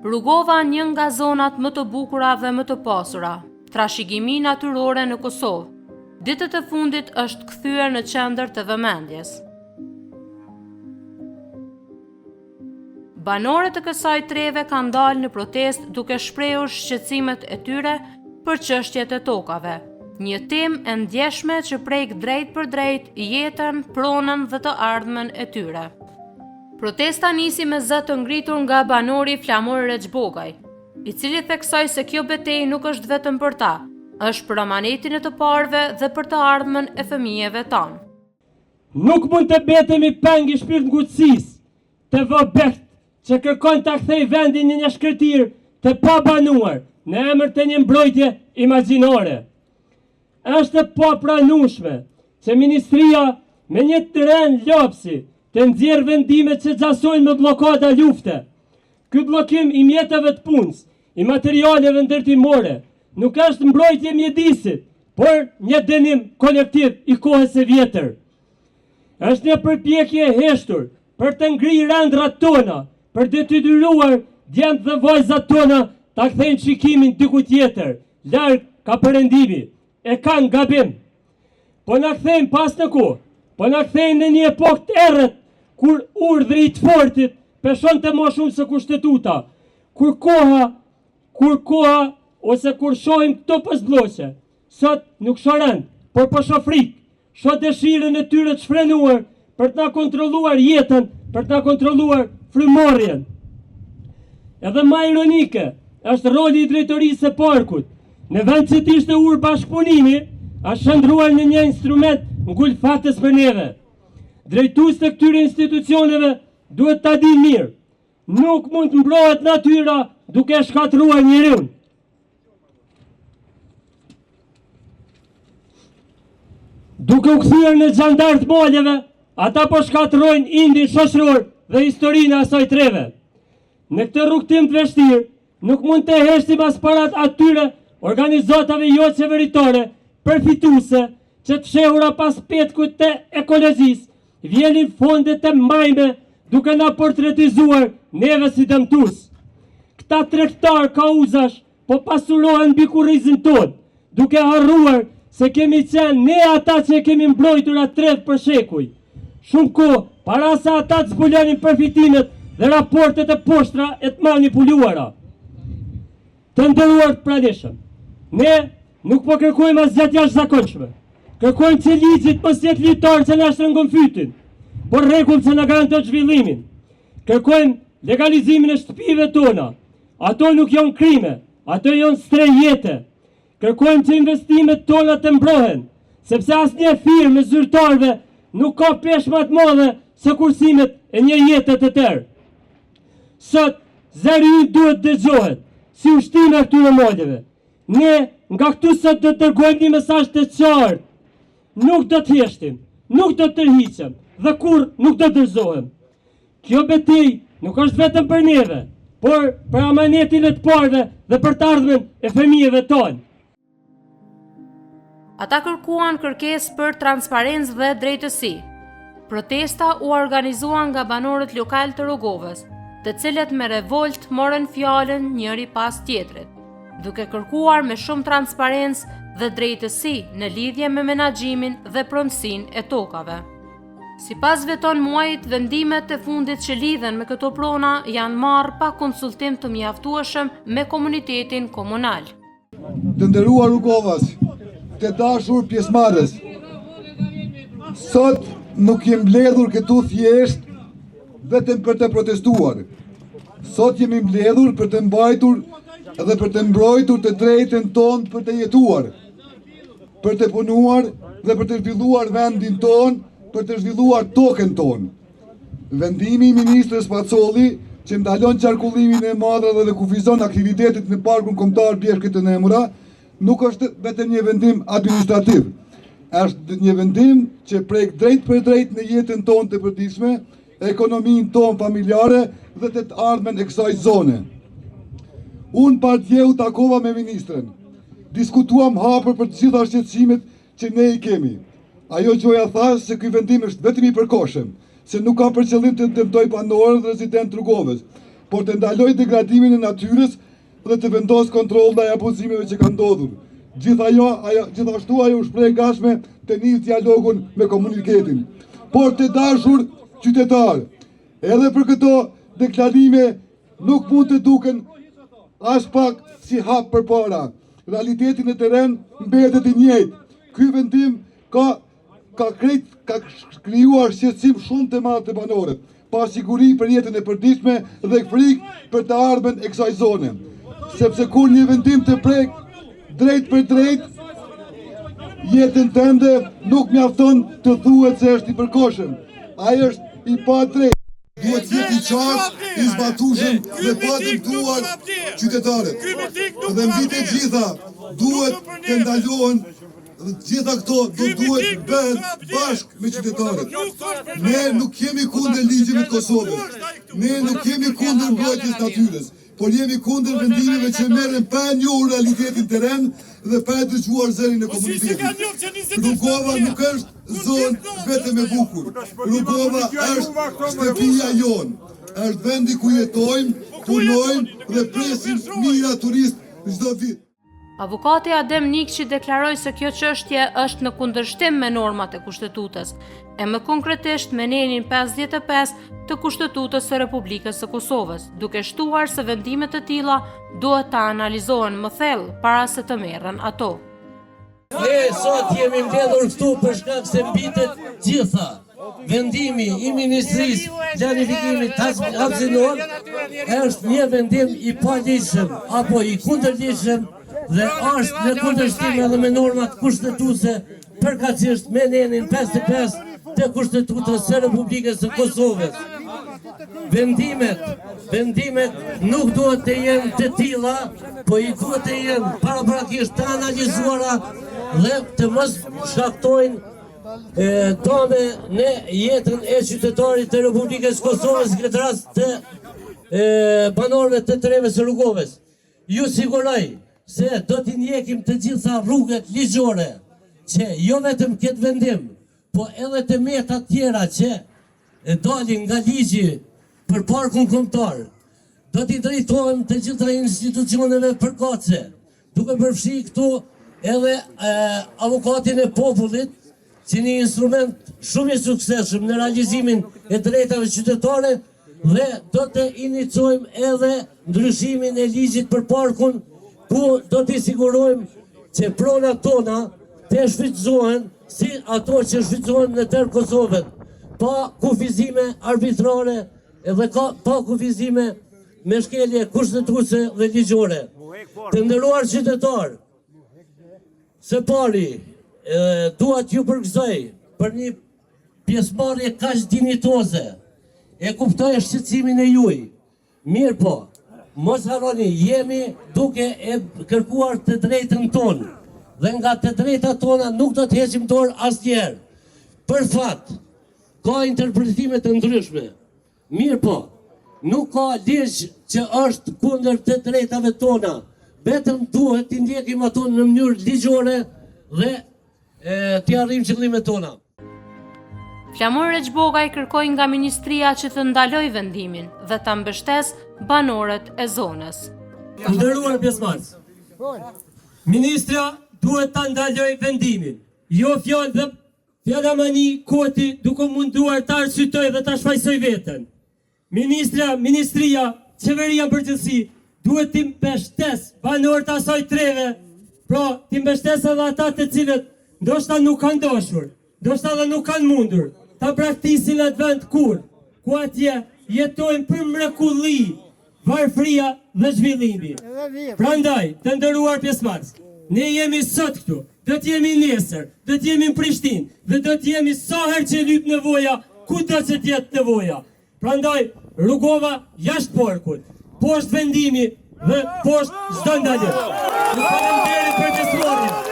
Rrugova një nga zonat më të bukura dhe më të pasura, trashëgimi natyrore në Kosovë. Ditët e fundit është kthyer në qendër të vëmendjes. Banorët e kësaj treve kanë dalë në protestë duke shprehur shqetësimet e tyre për çështjet e tokave, një temë e ndjeshme që prek drejt për drejt jetën, pronën dhe të ardhmen e tyre. Protesta nisi me zë të ngritur nga banori Flamur Rexhbogaj, i cili theksoi se kjo betejë nuk është vetëm për ta, është për amanetin e të parëve dhe për të ardhmen e fëmijëve tanë. Nuk mund të betemi peng i shpirt ngutësisë të vëbekt që kërkojnë ta kthej vendin në një shkretir të pabanuar në emër të një mbrojtje imagjinore. Është pa pranueshme që ministria me një tren lopsi të nxjerrë vendime që gjasojnë me bllokada lufte. Ky bllokim i mjeteve të punës, i materialeve ndërtimore, nuk është mbrojtje mjedisit, por një dënim kolektiv i kohës së vjetër. Është një përpjekje e heshtur për të ngrirë ëndrat tona, për të detyruar djemtë dhe vajzat tona ta kthejnë shikimin diku tjetër, larg ka perëndimi. E kanë gabim. Po na kthejnë pas në kohë, po na kthejnë në një epokë të errët, kur urdhri i të fortit peshonte më shumë se kushtetuta, kur koha ose kur shohim këto pëzbloqe, sot nuk shoh rënd, por po shoh frikë, shoh dëshirën e tyre të shfrenuar për të na kontrolluar jetën, për të na kontrolluar frymorrjen. Edhe më ironike është roli i drejtorisë së parkut. Në vend që t'ishte ur bashkëpunimi, është shndruar në një instrument ngulfatës për neve. Drejtues të këtyre institucioneve duhet ta dinë mirë. Nuk mund të mbrohet natyra duke shkatruar njeriu. Duke u kthyer në xhandar të maleve, ata po shkatrojnë indin shoqëror dhe historinë e asaj treve. Në këtë rrugtim të vështirë, nuk mund të heshtim as parat atyre organizatave jo qeveritare përfituese që të fshehura pas petkut të ekologjisë vjenin fondet e majme duke na portretizuar neve si dëmtues. Këta tregtar kauzash po pasurohen mbi kurrizin tonë, duke harruar se kemi qenë ne ata që kemi mbrojtur atë trev për shekuj. Shumë kohë para se ata të zbulonin përfitimet dhe raportet e poshtra e të manipuluara. Të nderuar të pranishëm, ne nuk po kërkojmë asgjë jashtëzakonshme. Kërkojmë që ligjit mos jetë litar që na shtrëngon fytyn, por rregull që na garanton zhvillimin. Kërkojmë legalizimin e shtëpive tona. Ato nuk janë krime, ato janë strehjete. Kërkojmë që investimet tona të mbrohen, sepse asnjë firmë zyrtarëve nuk ka peshë më të madhe se kursimet e një jete të tërë. Sot zëri ynë duhet dëgjohet si ushtime e këtyre maleve. Ne nga këtu sot do të dërgojmë një mesazh të qartë. Nuk do të heshtim, nuk do të tërhiqem dhe kur nuk do të dorëzohem. Kjo betejë nuk është vetëm për neve, por për amanetin e të parëve dhe për të ardhmen e fëmijëve tonë. Ata kërkuan kërkesë për transparencë dhe drejtësi. Protesta u organizua nga banorët lokal të Rrogovës, të cilët me revolt morën fjalën njëri pas tjetrit, duke kërkuar me shumë transparencë dhe drejtësi në lidhje me menaxhimin dhe pronësinë e tokave. Sipas veton muajit, vendimet e fundit që lidhen me këto prona janë marrë pa konsultim të mjaftueshëm me komunitetin komunal. Të nderuar Rrogovas, të dashur pjesëmarrës, sot nuk jem mbledhur këtu thjesht vetëm për të protestuar. Sot jemi mbledhur për të mbajtur dhe për të mbrojtur të drejtën tonë për të jetuar, për të punuar dhe për të zhvilluar vendin tonë, për të zhvilluar tokën tonë. Vendimi i ministrës Pacolli që ndalon qarkullimin e madrave dhe kufizon aktivitetit në parkun kombëtar Bjeshkët e Nemra nuk është vetëm një vendim administrativ. Është një vendim që prek drejt për drejt në jetën tonë të përditshme, ekonominë tonë familjare dhe të ardhmen e kësaj zone. Unë partjeu takova me ministrën. Diskutuam hapër për të gjitha shqetësimet që ne i kemi. Ajo gjoja thash se ky vendim është vetëm i përkohshëm, se nuk ka për qëllim të dëmtoj banorët dhe rezidentë rrugovës, por të ndaloj degradimin e natyrës dhe të vendos kontroll ndaj abuzimeve që kanë ndodhur. Gjithashtu ajo u shpreh gashme të nis dialogun me komunitetin. Por të dashur qytetar, edhe për këto deklarime nuk mund të duken as pak si hap përpara. Realitetin e teren mbetet i njëjtë. Ky vendim ka krijuar shqetësim shumë të madh të banorëve, pa siguri për jetën e përditshme dhe frikë për të ardhmen e kësaj zone. Sepse kur një vendim të prek drejt për drejt jetën tënde, nuk mjafton të thuhet se është i përkohshëm. Ai është i pa drejtë. Duhet të jetë i qartë, i zbatueshëm dhe pa dëmtuar qytetarët. Dhe mbi të gjitha duhet të ndalohen dhe gjitha këto duhet bëhen bashkë me qytetarët. Ne nuk jemi kundër ligjeve të Kosovës. Ne nuk jemi kundër mbrojtjes natyrës, por jemi kundër vendimeve që merren pa njohur realitetin teren dhe pa dëgjuar zërin e komunitetit. Rrugova nuk është zonë vetëm e bukur. Rrugova është shtëpia jonë. Është vendi ku jetojmë, punojmë dhe presim mijëra turistë çdo vit. Avukati Adem Nikçi deklaroi se kjo çështje është në kundërshtim me normat e Kushtetutës, e më konkretisht me nenin 55 të Kushtetutës së Republikës së Kosovës, duke shtuar se vendimet e tilla duhet të analizohen më thellë para se të merren ato. Ne sot jemi mbledhur këtu për shkak se mbitet gjitha. Vendimi i Ministrisë Planifikimit Hapsinor është një vendim i paligjshëm apo i kundërligjshëm dhe është në kundërshtim edhe me normat kushtetuese, përkatësisht me nenin 55 të Kushtetutës së Republikës së Kosovës. Vendimet nuk duhet të jenë të tilla, po i duhet të jenë paraprakisht të analizuara dhe të mos shkaktojnë dome në jetën e qytetarit të Republikës së Kosovës, në këtë rast të banorëve të Treves së Rrugovës. Ju siguroj se do t'i njekim të gjitha rrugët ligjore që jo vetëm këtë vendim, po edhe të meta tjera që dalin nga ligji për parkun kombëtar. Do t'i drejtohem të gjitha institucioneve përkatëse, duke përfshi këtu edhe avokatin e popullit, që një instrument shumë i suksesshëm në realizimin e drejtave qytetare, dhe do të inicojmë edhe ndryshimin e ligjit për parkun, ku do t'i sigurojmë që pronat tona të shfrytëzohen si ato që shfrytëzohen në tërë Kosovën, pa kufizime arbitrare dhe pa kufizime me shkelje kushtetuese dhe ligjore. Të nderuar qytetar, së pari dua t'ju përgëzoj për një pjesëmarrje kaq dinjitoze. E kuptoj shqetësimin e juaj. Mirë po, mos harroni, jemi duke e kërkuar të drejtën tonë, dhe nga të drejtat tona nuk do të heqim dorë asnjëherë. Për fat, ka interpretime të ndryshme. Mirë po, nuk ka ligj që është kundër të drejtave tona. Vetëm duhet t'i ndjekim ato në mënyrë ligjore dhe t'i arrijmë qëllimet tona. Flamur Reçbogaj kërkoi nga Ministria që të ndaloj vendimin dhe ta mbështes banorët e zonës. Nderuar pjesëmarrës, Ministra duhet ta ndaloj vendimin. Jo fjalë dhe fjalamani koti duke munduar ta arsyetoj dhe ta shfaqsoj veten. Ministria, qeveria në përgjithësi duhet t'i mbështes banorët asaj Treve, pra t'i mbështes edhe ata të cilët ndoshta nuk kanë dashur, ndoshta edhe nuk kanë mundur ta praktisin atë vend ku atje jetojnë për mrekulli, varfëria dhe zhvillimi. Prandaj, të nderuar pjesëmarrës, ne jemi sot këtu, do t'jemi nesër, do t'jemi në Prishtinë dhe do t'jemi sa herë që lyp nevoja, kudo që t'jetë nevoja. Prandaj, Rrugova jashtë parkut, poshtë vendimi dhe poshtë çdo ndalim. Ju falenderoj për pjesëmarrjen.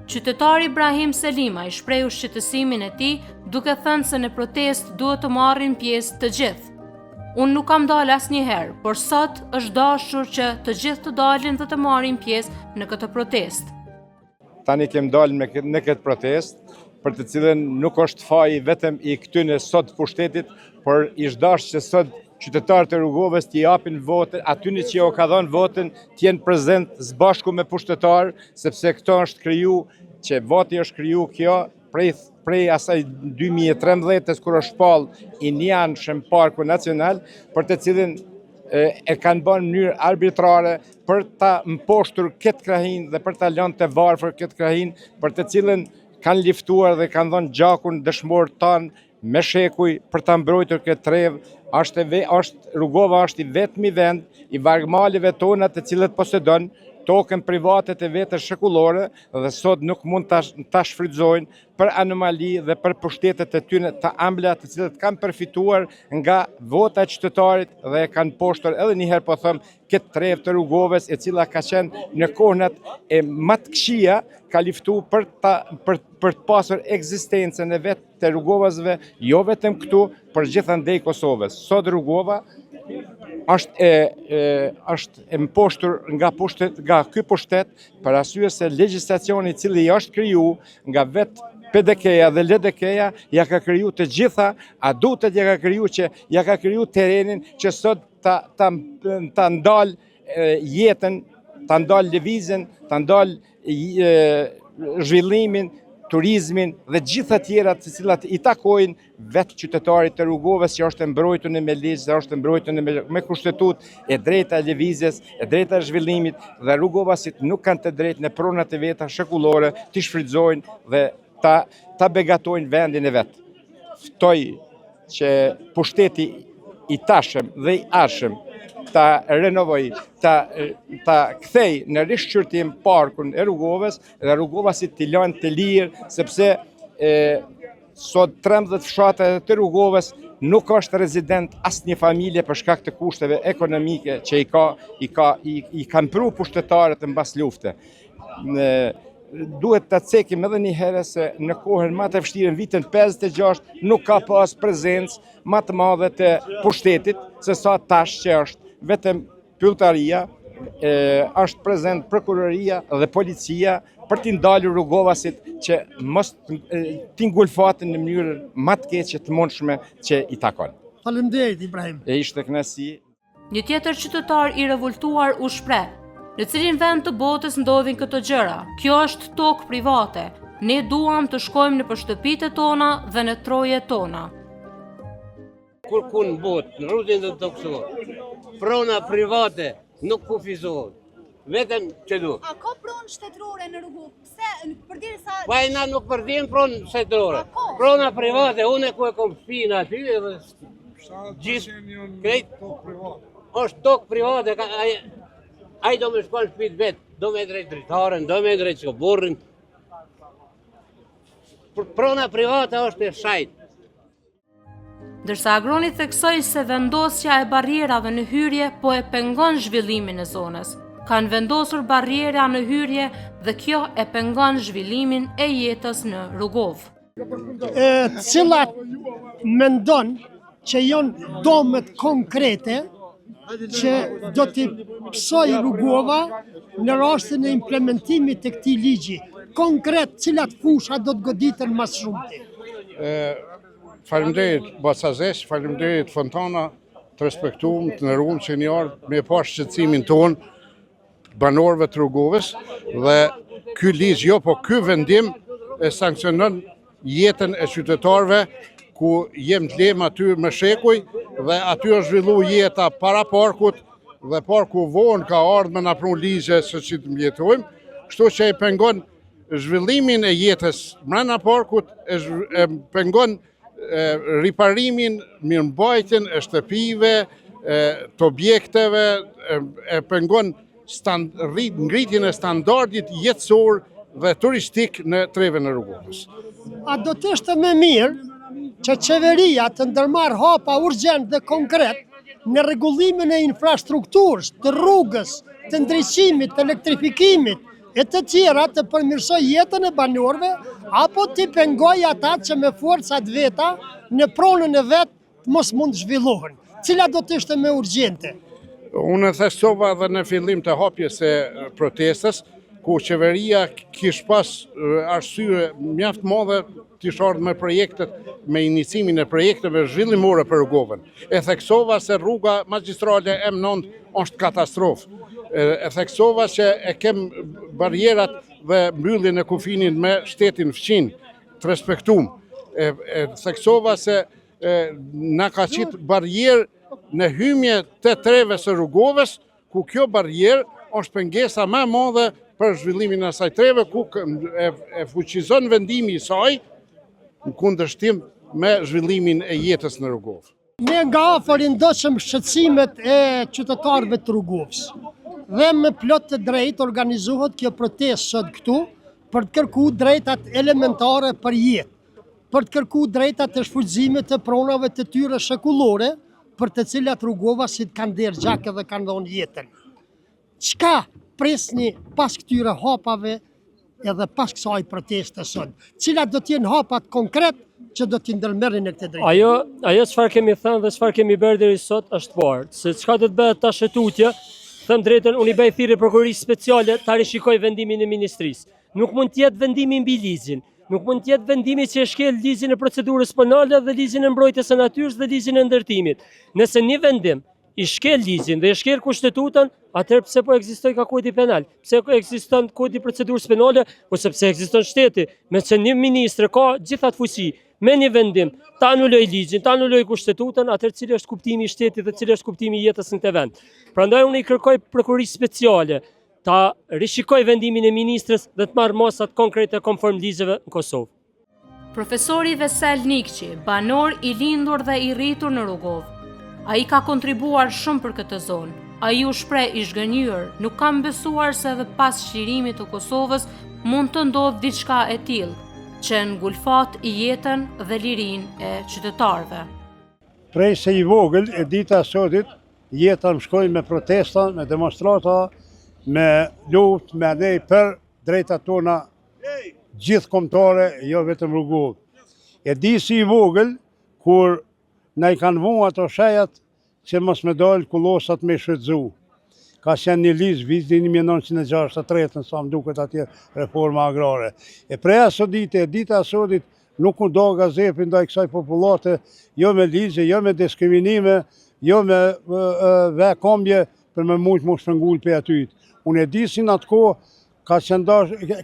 Qytetari Ibrahim Selimaj shprehu shqetësimin e tij duke thënë se në protestë duhet të marrin pjesë të gjithë. Unë nuk kam dalë asnjëherë, por sot është dashur që të gjithë të dalin dhe të marrin pjesë në këtë protestë. tani kem dalë në këtë protest, për të cilën nuk është faji vetëm i këtyne sot pushtetit, por ish dash që sot qytetarët e Rrugovës t'i japin votën, atyni që jo ka dhënë votën, t'jenë prezent zbashku me pushtetarë, sepse këto është kriju, që voti është kriju kjo prej asaj 2013 kur është shpall i njanshëm Parku Nacional, për të cilin e kanë bërë në mënyrë arbitrare për ta mposhtur këtë krahin dhe për ta lënë të varfër këtë krahin, për të cilin kanë liftuar dhe kanë dhënë gjakun dëshmor tanë me shekuj për ta mbrojtur këtë trevë. Rrugova është i vetmi vend i vargmaleve tona të cilët posedon tokën private të vetës shekullore dhe sot nuk mund ta shfrytëzojnë për anomali dhe për pushtetet e tyre të ambla të cilët kanë përfituar nga vota e qytetarit dhe kanë poshtur edhe një herë po them këtë trevë të Rrugovës e cila ka qenë në kohët e më të këqija ka liftu për të pasur ekzistencën e vetë të Rrugovësve, jo vetëm këtu, por gjithandej Kosovës. Sot Rrugova është e mposhtur nga ky pushtet për arsye se legjislacioni i cili është kriju nga vetë PDK-ja dhe LDK-ja ja ka kriju të gjitha, adutet ja ka kriju që ja ka kriju terrenin që sot ta ndalë jetën, ta ndalë lëvizjen, ta ndalë zhvillimin, turizmin dhe gjitha tjera të cilat i takojnë vetë qytetarit të Rrugovës që është mbrojtur me ligj, që është mbrojtur me kushtetutë e drejta e lëvizjes, e drejta e zhvillimit dhe Rrugovasit nuk kanë të drejtë në pronat e veta shekullore të shfrytëzojnë dhe ta begatojnë vendin e vetë. Ftoj që pushteti i tashëm dhe i ardhshëm ta renovoj, ta kthej në rishqyrtim parkun e Rrugovës dhe Rrugovasit t'i lënë të lirë, sepse sot 13 fshatra të Rrugovës nuk është rezident asnjë familje për shkak të kushteve ekonomike që i kanë pru pushtetarët mbas lufte. Duhet të cekim edhe një herë se në kohën më të vështirë në vitin 56 nuk ka pas prezencë më të madhe të pushtetit se sa tash që është vetëm pylltaria, është prezent prokuroria dhe policia për t'i ndalur Rrugovasit që mos t'i ngulfatin në mënyrë më të keqe të mundshme që i takon. Faleminderit Ibrahim. E ishte kënaqësi. Një tjetër qytetar i revoltuar u shpreh: "Në cilin vend të botës ndodhin këto gjëra? Kjo është tokë private. Ne duam të shkojmë në shtëpitë tona dhe në trojet tona." Kur në botë, në rrutin dhe të Kosovë, prona private nuk kufizohet, vetëm që du. A ka pronë shtetërore në Rrugovë? Pse përderisa Na nuk përdim pronë shtetërore. Prona private, unë ku e kom shpinë aty edhe gjithë krejt është tokë private. Ai do me shkon shpitë vetë, do me drejt dritaren, do me drejt burrin. Prona private është e shajt. Ndërsa agroni theksoi se vendosja e barrierave në hyrje po e pengon zhvillimin e zonës. Kanë vendosur barriera në hyrje dhe kjo e pengon zhvillimin e jetës në Rrugovë. Cilat mendon që janë domet konkrete që do t'i psoj Rrugova në rastin e implementimit të këtij ligji. Konkret, cilat fusha do të goditen më shumti? Faleminderit Bacazesh, faleminderit Fontana, të respektuam, të nderuam që një ardhë me pas shqetësimin tonë banorëve të Rrugovës dhe ky ligj po ky vendim e sankcionon jetën e qytetarëve ku jem të lem aty me shekuj dhe aty është zhvillu jeta para parkut dhe parku vonë ka ardhur me na pru ligje se që të mjetojmë, kështu që e pengon zhvillimin e jetës brenda parkut, e pengon riparimin, mirëmbajtjen e shtëpive, të objekteve, e pengon ngritjen e standardit jetësor dhe turistik në treven e Rrugovës. A do të ishte më mirë që qeveria të ndërmarrë hapa urgjent dhe konkret në rregullimin e infrastrukturës, të rrugës, të ndriçimit, të elektrifikimit e të tjera të përmirësoj jetën e banorëve, apo t'i pengoj ata që me forcat veta në pronën e vetë mos mund zhvillohen. Cila do të ishte më urgjente? Unë thesova dhe në fillim të hapjes e protestës, ku qeveria kish pas arsye mjaft madhe të ardhur me projektet, me inicimin e projekteve zhvillimore për rrugovën. E theksova se rruga magjistrale M9 është katastrofë. E theksova që e kem barierat dhe mbylljen e kufinit me shtetin fqin të respektum. E theksova se na ka qitë barierë në hymje të treve së rrugovës, ku kjo barierë është pengesa më e madhe për zhvillimin e asaj treve, ku e fuqizon vendimi i saj në kundërshtim me zhvillimin e jetës në Rrugovë. Ne nga afër i ndoqëm shqetësimet e qytetarëve të Rrugovës. Dhe me plot të drejtë organizohet kjo protestë sot këtu për të kërkuar drejtat elementare për jetë, për të kërkuar drejtat e shfrytëzimit të pronave të tyre shekullore, për të cilat rrugovasit kanë derë gjakë dhe kanë dhënë jetën. Çka presni pas këtyre hapave edhe pas kësaj proteste sot? Cilat do t'jenë hapat konkret që do t'i ndërmerrin në këtë drejtim? Ajo çfarë kemi thënë dhe çfarë kemi bërë deri sot është parë, se çka do të bëhet tash e tutje, them drejtën, unë i bëj thirrje prokurorisë speciale ta rishikoj vendimin e ministrisë. Nuk mund të jetë vendimi mbi ligjin. Nuk mund të jetë vendimi që e shkel ligjin e procedurës penale dhe ligjin e mbrojtjes së natyrës dhe ligjin e ndërtimit. Nëse një vendim i shkel ligjin dhe i shkel kushtetutën, atëherë pse po ekzistoj ka kodi penal? Pse ekziston kodi procedurës penale ose pse ekziston shteti? Me që një ministër ka gjithat fuqi me një vendim, ta anuloj ligjin, ta anuloj kushtetutën, atëherë cili është kuptimi i shtetit dhe cili është kuptimi i jetës në këtë vend. Prandaj unë i kërkoj prokurorisë speciale ta rishikoj vendimin e ministrës dhe të marrë masat konkrete konform ligjeve në Kosovë. Profesori Vesel Nikçi, banor i lindur dhe i rritur në Rrugovë. Ai ka kontribuar shumë për këtë zonë. Ai u shpreh i zhgënjur, nuk kam besuar se edhe pas shqirimit të Kosovës mund të ndodhë diçka e tillë, që ngulfat i jetën dhe lirinë e qytetarëve. Prej se i vogël e dita sotit, jeta më shkoi me protesta, me demonstrata, me luftë, me nej për drejtat tona gjithë kombëtare, jo vetëm Rrugovë. E di si i vogël, kur na i kanë vënë ato shajat që mos me dalë kullosat me shfrytëzu. Ka qenë një ligjë vitin 1963, sa më duket atje reforma agrare. E prej asodite, e dita asodit, nuk u do gazepi ndaj kësaj popullate, jo me ligje, jo me diskriminime, jo me vekombje për me mujtë më shpëngull për atyt. Unë e di si në atë kohë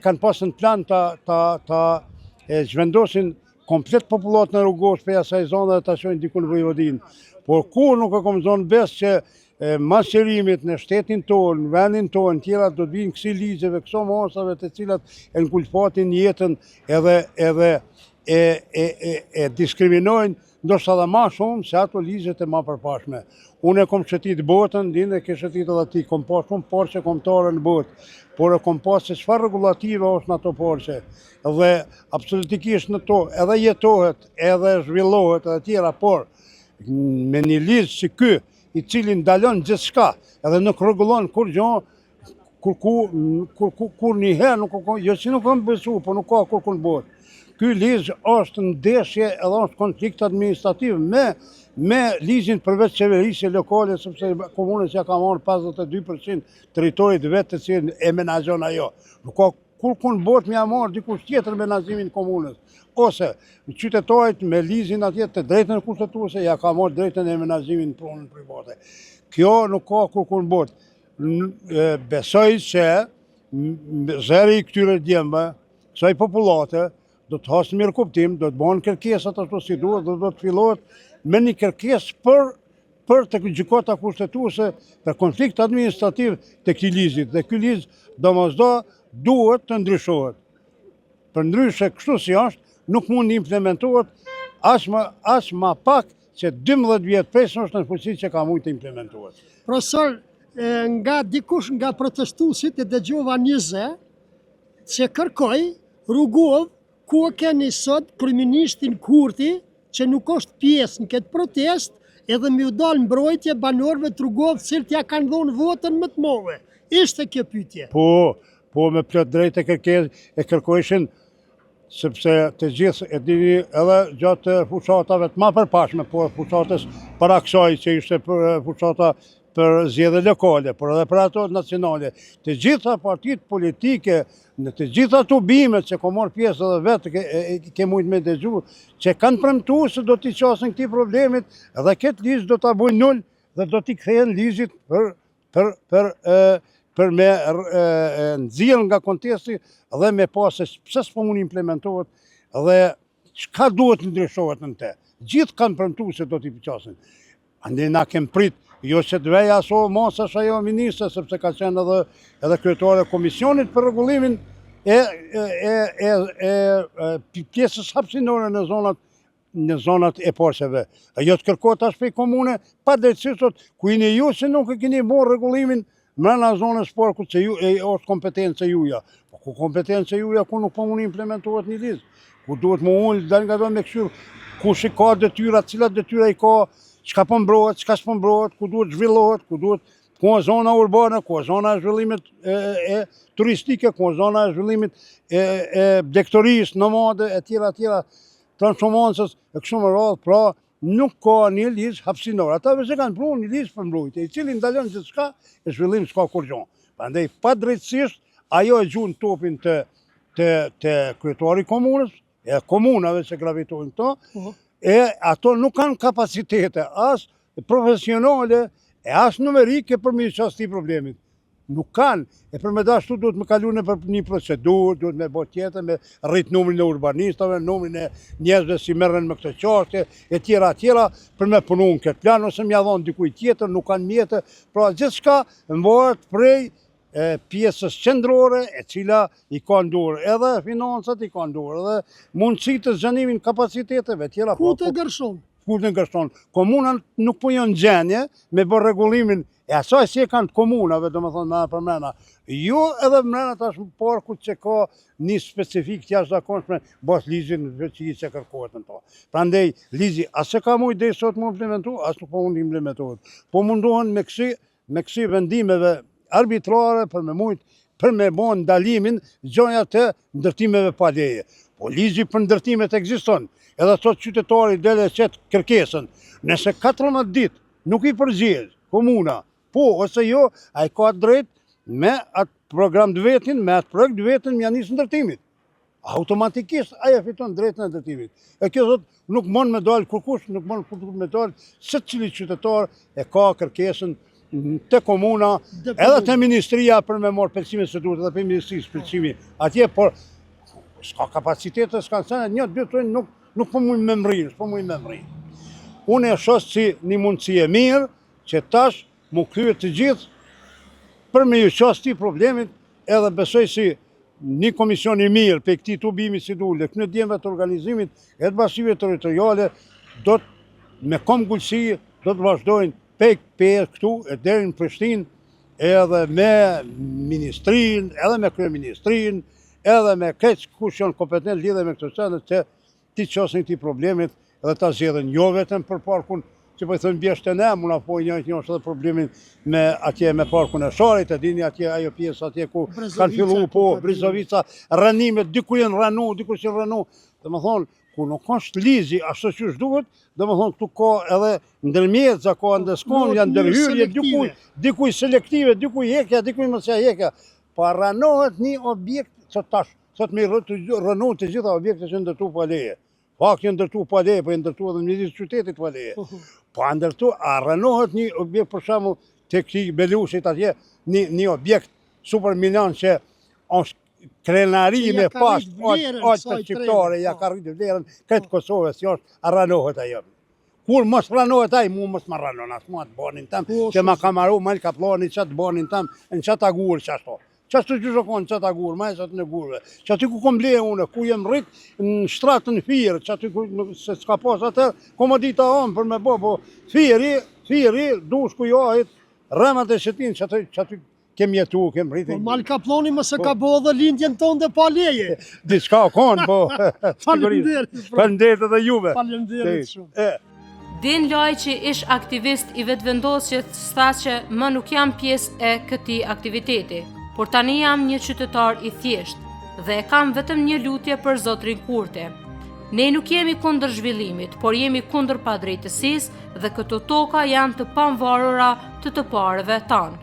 kanë pasën plan ta zhvendosin komplet popullat në Rrugovë për asaj zonë dhe ta shojnë diku në Vojvodin. Por kur nuk e kom zonë bes që mas qërimit në shtetin tonë, në vendin tonë, tjera do të vinë kësi ligjeve, këso mosave të cilat e ngulfatin jetën edhe e diskriminojnë, ndoshta edhe ma shumë se ato ligjet e ma përpashme. Unë e kom shëtit botën, din dhe ke shëtit edhe ti, kom pas shumë porqe komtare në botë, por e kom pas se çfarë regulative është në ato porqe. Dhe absolutikisht në to, edhe jetohet, edhe zhvillohet, edhe tjera, por me një ligj si ky, i cili ndalon gjithçka, edhe nuk rregullon kur gjë, kur një herë nuk ka, jo që nuk kam besu, po nuk ka kur në botë. Ky ligj është ndeshje edhe është konflikt administrativ me ligjin përveç qeverisë lokale, sepse komunës ja ka marrë 52% territorit vetë të cilin e menaxhon ajo. Nuk ka kur në botë mja marrë dikush tjetër menaxhimin komunës. Ose në qytetarit me ligjin atje të drejtën kushtetuese ja ka marrë drejtën e menaxhimit në pronën private. Kjo nuk ka kur në botë. Besoj që zëri i këtyre djemve, kësaj popullate, do të hasë mirë kuptim, do të bëhen kërkesat ashtu si duhet, do të fillohet me një kërkesë për të gjykata kushtetuese për konflikt administrativ të këtij ligjit. Dhe ky ligj domosdoshmë duhet të ndryshohet. Për ndryshe kështu si është, nuk mund të implementohet as më pak që 12 vjet presë është në fuqi që ka mujtë të implementohet. Profesor, nga dikush nga protestuesit e dëgjova një zë që kërkoi Rrugovë, ku keni sot kryeministin Kurti, që nuk është pjesë në këtë protest, edhe mi u dalë mbrojtje banorëve të Rrugovës, cilët ja kanë dhënë votën më të madhe. Ishte kjo pyetje? Po me plot drejt e kërkojshin, sepse të gjithë e dini edhe gjatë fuqatave të ma përpashme, po fuqatës para kësaj që ishte fuqata për zgjedhje lokale, por edhe për ato nacionale. Të gjitha partitë politike, në të gjitha tubimet që ka marrë pjesë edhe vetë ke mujtë me dëgju, që kanë premtu se do t'i qasin këti problemit, edhe këtë ligjë do t'a bujnë null dhe do t'i kthehen ligjit për me nxjerr nga kontesti dhe me pas se pse s'po mund implementohet dhe çka duhet ndryshohet në te. Gjithë kanë premtu se do t'i qasin. Ande na kem prit, jo që të veja aso mos është ajo ministre, sepse ka qenë edhe kryetare e komisionit për rregullimin pjesës hapësinore në zonat e porsheve. Jo të kërkohet as prej komune, pa drejtësisht ku jeni ju që nuk e keni bërë rregullimin mbrana zonës porkut që është kompetencë juja. Po ku kompetencë juja ku nuk po mund implementohet një ligj, ku duhet më ullë dal nga do me këshyr, kush i ka detyra, cilat detyra i ka, çka po mbrohet, çka s'po mbrohet, ku duhet zhvillohet, ku është zona urbane, ku është zona e zhvillimit turistike, ku është zona e zhvillimit dektorisë, nomade, e tjera, transformancës, e kështu me radhë, pra nuk ka një ligj hapësinor. Ata vetë kanë prunë një ligj për mbrojtje, i cili ndalon gjithçka e zhvillim s'ka kur gjë. Prandaj padrejtësisht ajo e gjun topin te kryetari i komunës, e komunave që gravitojnë këto, e ato nuk kanë kapacitete as profesionale e as numerike për me qasë ti problemit. Nuk kanë, e për me dashtu duhet me kalu në për një procedur, duhet me bot tjetër, me rrit numrin e urbanistave, numrin e njerëzve si merren me këtë çështje, e tjera, për me punu në këtë plan, ose m'ja dhonë dikuj tjetër, nuk kanë mjetë, pra gjithçka mbohet prej pjesës qendrore, e cila i ka ndorë, edhe financat i ka ndorë, edhe mundësi të zgjanimin kapaciteteve, tjera. Ku të gërshon? Ku të gërshon? Komuna nuk po janë gjendje me bërë rregullimin e asaj si e kanë të komunave, do më thonë me përmena. Jo edhe mrena tash parkut që ka një specifik të jashtëzakonshme, bas ligjin në veçi që kërkohet në to. Prandaj, ligji as e ka mujt deri sot më implementu, as nuk po mund implementohet. Po mundohen me kësi vendimeve arbitrare për me bon ndalimin gjoja të ndërtimeve pa leje. Po ligji për ndërtimet ekziston, edhe sot qytetari dele qëtë kërkesën. Nëse 14 ditë nuk i përgjigj komuna, po ose jo, a i ka drejt me atë program të vetin, me atë projekt të vetin mja njësë ndërtimit. Automatikisht aja fiton drejt në ndërtimit. E kjo thot nuk mund me dalë kërkush, nuk mund me dalë se cili qytetar e ka kërkesën të komuna, edhe të ministria për me morë pëlqime se duhet, edhe për ministrisë pëlqimi atje, por s'ka kapacitetet, s'ka nësene, një të bëtojnë nuk po mujnë me mrinë, Unë e shosë si një mundësi e mirë, që tash mu kryet të gjithë për me ju qasë ti problemit, edhe besoj si një komision i mirë për këti të bimi si dule, kënë djemëve të organizimit e të bashkive territoriale, do të me kom gullësi, do të vazhdojnë për këtu e deri në Prishtinë, edhe me ministrin, edhe me kryeministrin, edhe me këtë kush janë kompetent lidhe me këtë sene, që ti qasin këti problemit edhe ta zgjedhin jo vetëm për parkun, që po i thënë bjeshtë e ne, muna po një është edhe problemin me atje me parkun e Sharit, e dini atje ajo pjesë atje ku kanë fillu po Brizovica, rënimet, diku jenë rënu, diku që rënu, dhe më thonë, ku nuk është ligji ashtu që duhet, dhe më thonë, këtu ka edhe ndërmjetëza, ka ndeskon, janë ndërhyrje, dikuj selektive, dikuj hekja, dikuj mësja hekja, pa rënohet një objekt, sot me rënu të gjitha objekte që ndërtu pa leje. Pak janë ndërtu pa leje, po janë ndërtu edhe në midis qytetit pa leje. Po ndërtu, a rënohet një objekt, për shembull, të këtij Belushit atje, një objekt super milion që është krenari me pas, të qiptare, ja ka rritë vlerën, këtë Kosovës, që është, a rënohet ajo. Kur mos rënohet ajo, mu mos më rënon, asë ma të banin tam, që ma kamaru, ma ka plani që të banin tam, në që të agurë që ashto. Që ashtu që shokon që të agurë, ma e që të në gurëve. Që aty ku kom bleje une, ku jem rritë në shtratën firë, që aty ku se s'ka pas atër, komodita omë për me bo, po firi, dush ku johit, rëmat e shetin, që aty kem jetu, kem rritë. Mal Kaploni më se ka bo dhe lindjen tonë dhe pa leje. Diska konë, po. Faleminderit edhe juve. Faleminderit shumë. Din Lajqi ish aktivist i vetëvendosjes tha që më nuk jam pjesë e këtij aktiviteti, por tani jam një qytetar i thjesht dhe kam vetëm një lutje për Zotrin Kurti. Ne nuk jemi kundër zhvillimit, por jemi kundër padrejtësisë dhe këto toka janë të pavarura të parëve tanë.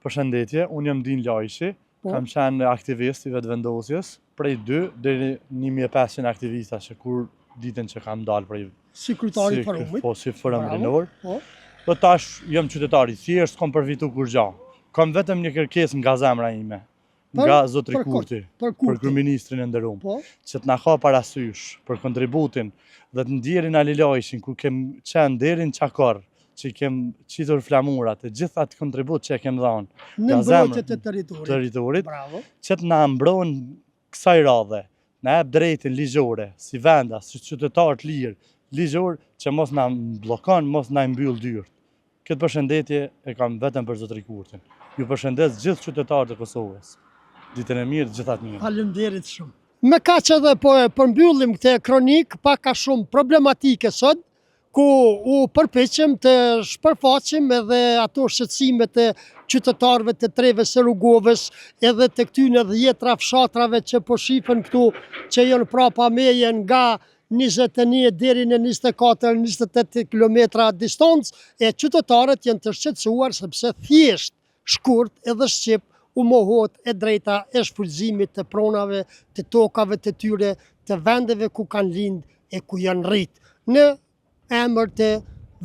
Përshëndetje, unë jam Din Lajshi, kam qenë aktivist i vetëvendosjes, prej 2 deri 1500 aktivista që kur ditën që kam dalë prej Si kryetari i forumit. Po, si forum rinor. Po tash jam qytetari, thjesht kom përfitu kur gja. Kam vetëm një kërkesë nga zemra ime, nga Zotri Kurti, për kryeministrin e nderuar, që t'na ka parasysh për kontributin dhe të ndjerin Ali Lajshin ku kem qenë deri në Çakor, që kem qitur flamurat e gjitha të kontribut që e kem dhanë në mbrojtje të territorit, që t'na mbron kësaj radhe, na jep drejtin ligjore, si venda, si qytetar të lirë, ligjor që mos na bllokon, mos na mbyll dyert. Këtë përshëndetje e kam vetëm për Zotri Kurtin. Ju përshëndes gjithë qytetarët e Kosovës. Ditën e mirë, gjithat mirë. Faleminderit shumë. Me kaq edhe po e përmbyllim këtë kronik pak a shumë problematike sot, ku u përpiqem të shpërfaqim edhe ato shqetësimet e qytetarëve të treve së Rrugovës, edhe të këtyne 10 fshatrave që po shifen këtu, që janë prapa meje nga 21 deri në 24-28 kilometra distancë, e qytetarët janë të shqetësuar sepse thjesht, shkurt edhe shqip u mohohet e drejta e shfrytëzimit të pronave, të tokave të tyre, të vendeve ku kanë lind e ku janë rrit. Në emër të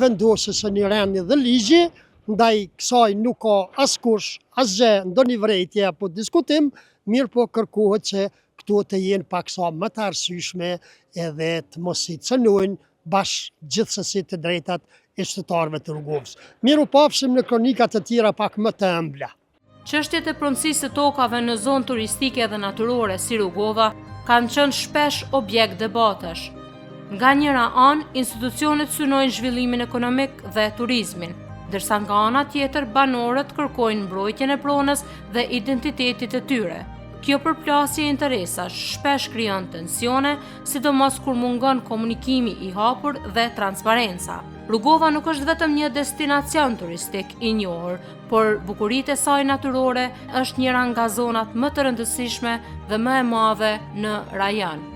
vendosjes së një rendi dhe ligji, ndaj kësaj nuk ka askush, asgjë, ndonjë vërejtje apo diskutim, mirë po kërkohet që këto të jenë paksa më të arsyeshme edhe të mos i cënojnë bashkë gjithsesi të drejtat e qytetarëve të Rrugovës. Miru pafshim në kronikat të tjera pak më të ëmbla. Çështjet e pronësisë të tokave në zonë turistike dhe natyrore si Rrugova kanë qenë shpesh objekt debatesh. Nga njëra anë, institucionet synojnë zhvillimin ekonomik dhe turizmin, ndërsa nga ana tjetër banorët kërkojnë mbrojtjen e pronës dhe identitetit të tyre. Kjo përplasje interesash shpesh krijon tensione, sidomos kur mungon komunikimi i hapur dhe transparenca. Rrugova nuk është vetëm një destinacion turistik i njohur, por bukuritë e saj natyrore është njëra nga zonat më të rëndësishme dhe më e madhe në rajon.